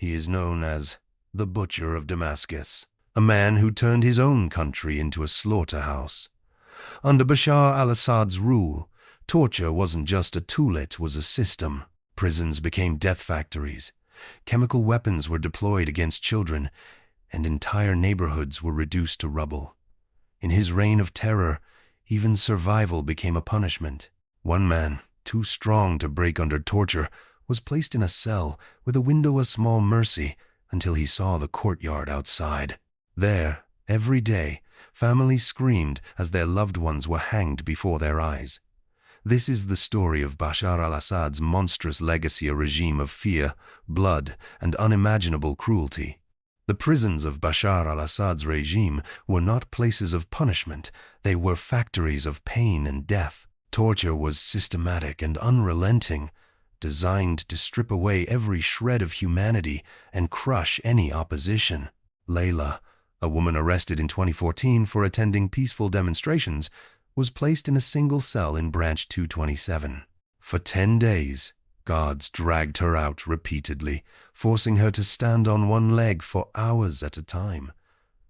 He is known as the Butcher of Damascus, a man who turned his own country into a slaughterhouse. Under Bashar al-Assad's rule, torture wasn't just a tool, it was a system. Prisons became death factories. Chemical weapons were deployed against children, and entire neighborhoods were reduced to rubble. In his reign of terror, even survival became a punishment. One man, too strong to break under torture, was placed in a cell with a window of small mercy until he saw the courtyard outside. There, every day, families screamed as their loved ones were hanged before their eyes. This is the story of Bashar al-Assad's monstrous legacy, a regime of fear, blood, and unimaginable cruelty. The prisons of Bashar al-Assad's regime were not places of punishment, they were factories of pain and death. Torture was systematic and unrelenting, designed to strip away every shred of humanity and crush any opposition. Layla, a woman arrested in 2014 for attending peaceful demonstrations, was placed in a single cell in Branch 227. For 10 days, guards dragged her out repeatedly, forcing her to stand on one leg for hours at a time.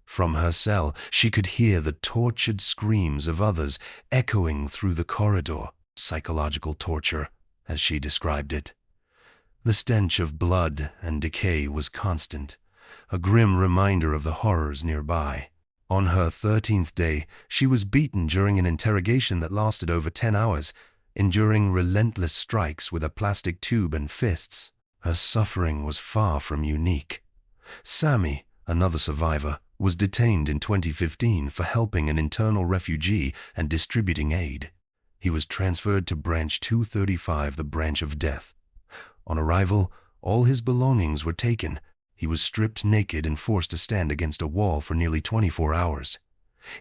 From her cell, she could hear the tortured screams of others echoing through the corridor. Psychological torture, as she described it. The stench of blood and decay was constant, a grim reminder of the horrors nearby. On her 13th day, she was beaten during an interrogation that lasted over 10 hours, enduring relentless strikes with a plastic tube and fists. Her suffering was far from unique. Sami, another survivor, was detained in 2015 for helping an internal refugee and distributing aid. He was transferred to Branch 235, the branch of death. On arrival, all his belongings were taken. He was stripped naked and forced to stand against a wall for nearly 24 hours.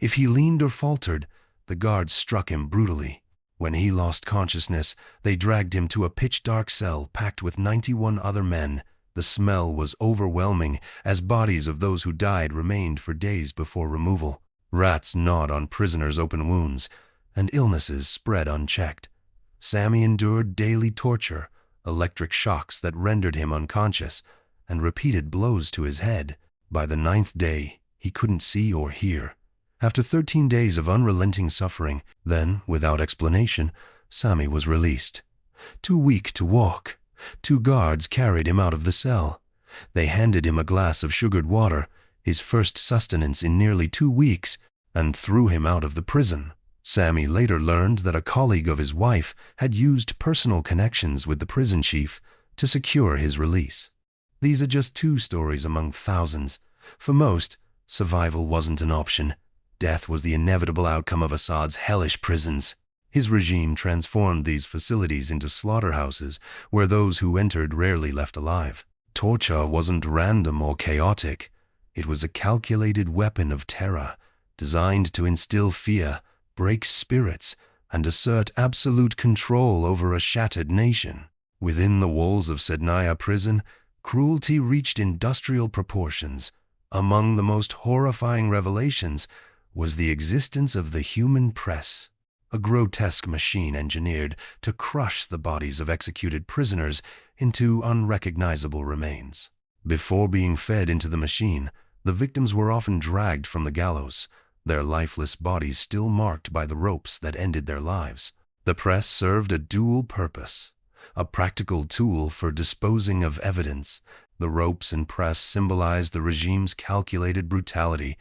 If he leaned or faltered, the guards struck him brutally. When he lost consciousness, they dragged him to a pitch-dark cell packed with 91 other men. The smell was overwhelming, as bodies of those who died remained for days before removal. Rats gnawed on prisoners' open wounds, and illnesses spread unchecked. Sami endured daily torture, electric shocks that rendered him unconscious, and repeated blows to his head. By the 9th day, he couldn't see or hear. After 13 days of unrelenting suffering, then, without explanation, Sami was released. Too weak to walk, 2 guards carried him out of the cell. They handed him a glass of sugared water, his first sustenance in nearly 2 weeks, and threw him out of the prison. Sami later learned that a colleague of his wife had used personal connections with the prison chief to secure his release. These are just 2 stories among thousands. For most, survival wasn't an option. Death was the inevitable outcome of Assad's hellish prisons. His regime transformed these facilities into slaughterhouses where those who entered rarely left alive. Torture wasn't random or chaotic. It was a calculated weapon of terror, designed to instill fear, break spirits, and assert absolute control over a shattered nation. Within the walls of Sednaya Prison, cruelty reached industrial proportions. Among the most horrifying revelations was the existence of the human press, a grotesque machine engineered to crush the bodies of executed prisoners into unrecognizable remains. Before being fed into the machine, the victims were often dragged from the gallows, their lifeless bodies still marked by the ropes that ended their lives. The press served a dual purpose: a practical tool for disposing of evidence. The ropes and press symbolized the regime's calculated brutality,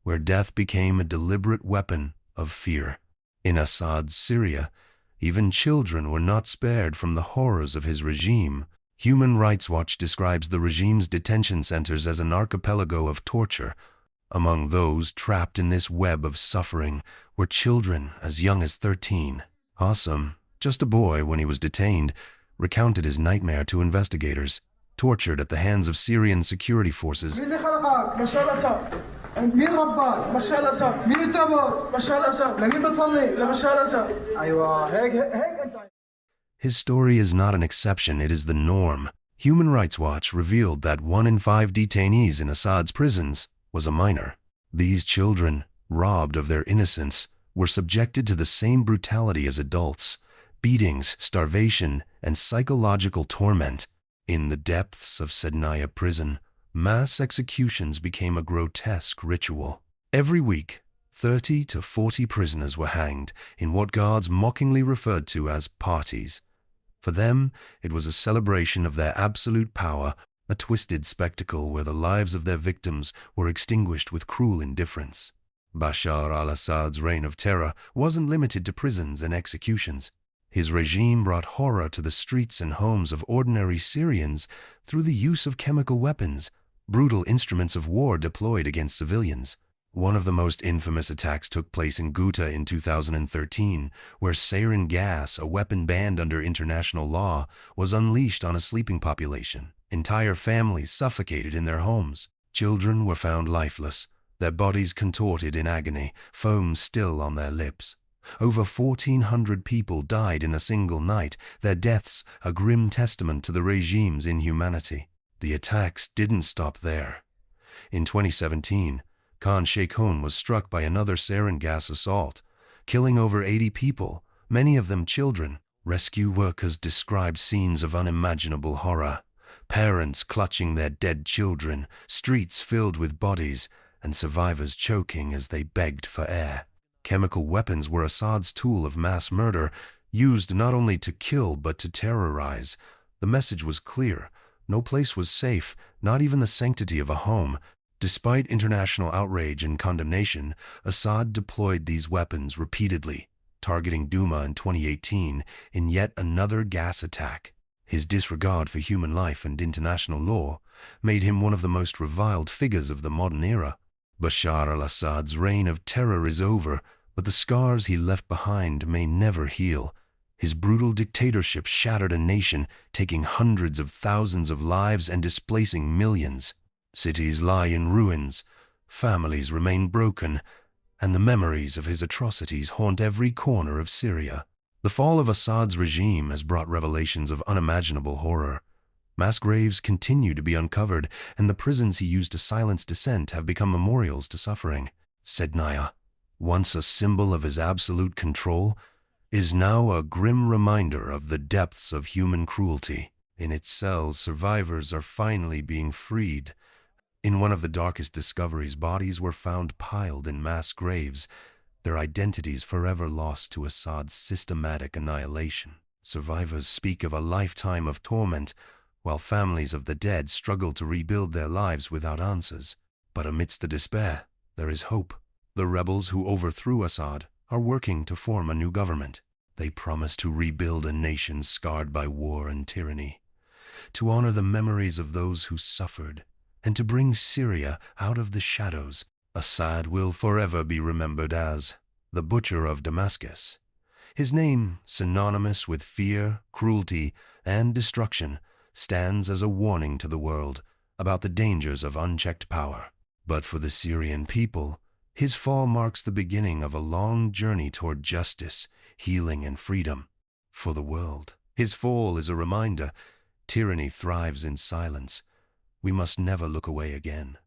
where death became a deliberate weapon of fear. In Assad's Syria, even children were not spared from the horrors of his regime. Human Rights Watch describes the regime's detention centers as an archipelago of torture. Among those trapped in this web of suffering were children as young as 13. Hassan, just a boy when he was detained, recounted his nightmare to investigators. Tortured at the hands of Syrian security forces, his story is not an exception, it is the norm. Human Rights Watch revealed that 1 in 5 detainees in Assad's prisons was a minor. These children, robbed of their innocence, were subjected to the same brutality as adults: beatings, starvation, and psychological torment. In the depths of Sednaya Prison, mass executions became a grotesque ritual. Every week, 30 to 40 prisoners were hanged in what guards mockingly referred to as parties. For them, it was a celebration of their absolute power, a twisted spectacle where the lives of their victims were extinguished with cruel indifference. Bashar al-Assad's reign of terror wasn't limited to prisons and executions. His regime brought horror to the streets and homes of ordinary Syrians through the use of chemical weapons, brutal instruments of war deployed against civilians. One of the most infamous attacks took place in Ghouta in 2013, where sarin gas, a weapon banned under international law, was unleashed on a sleeping population. Entire families suffocated in their homes. Children were found lifeless, their bodies contorted in agony, foam still on their lips. Over 1,400 people died in a single night, their deaths a grim testament to the regime's inhumanity. The attacks didn't stop there. In 2017, Khan Sheikhoun was struck by another sarin gas assault, killing over 80 people, many of them children. Rescue workers described scenes of unimaginable horror. Parents clutching their dead children, streets filled with bodies, and survivors choking as they begged for air. Chemical weapons were Assad's tool of mass murder, used not only to kill but to terrorize. The message was clear. No place was safe, not even the sanctity of a home. Despite international outrage and condemnation, Assad deployed these weapons repeatedly, targeting Douma in 2018 in yet another gas attack. His disregard for human life and international law made him one of the most reviled figures of the modern era. Bashar al-Assad's reign of terror is over, but the scars he left behind may never heal. His brutal dictatorship shattered a nation, taking hundreds of thousands of lives and displacing millions. Cities lie in ruins, families remain broken, and the memories of his atrocities haunt every corner of Syria. The fall of Assad's regime has brought revelations of unimaginable horror. Mass graves continue to be uncovered, and the prisons he used to silence dissent have become memorials to suffering. Sednaya, once a symbol of his absolute control, is now a grim reminder of the depths of human cruelty. In its cells, survivors are finally being freed. In one of the darkest discoveries, bodies were found piled in mass graves, their identities forever lost to Assad's systematic annihilation. Survivors speak of a lifetime of torment, while families of the dead struggle to rebuild their lives without answers. But amidst the despair, there is hope. The rebels who overthrew Assad are working to form a new government. They promise to rebuild a nation scarred by war and tyranny, to honor the memories of those who suffered, and to bring Syria out of the shadows. Assad will forever be remembered as the Butcher of Damascus. His name, synonymous with fear, cruelty, and destruction, stands as a warning to the world about the dangers of unchecked power. But for the Syrian people, his fall marks the beginning of a long journey toward justice, healing, and freedom. For the world, his fall is a reminder: tyranny thrives in silence. We must never look away again.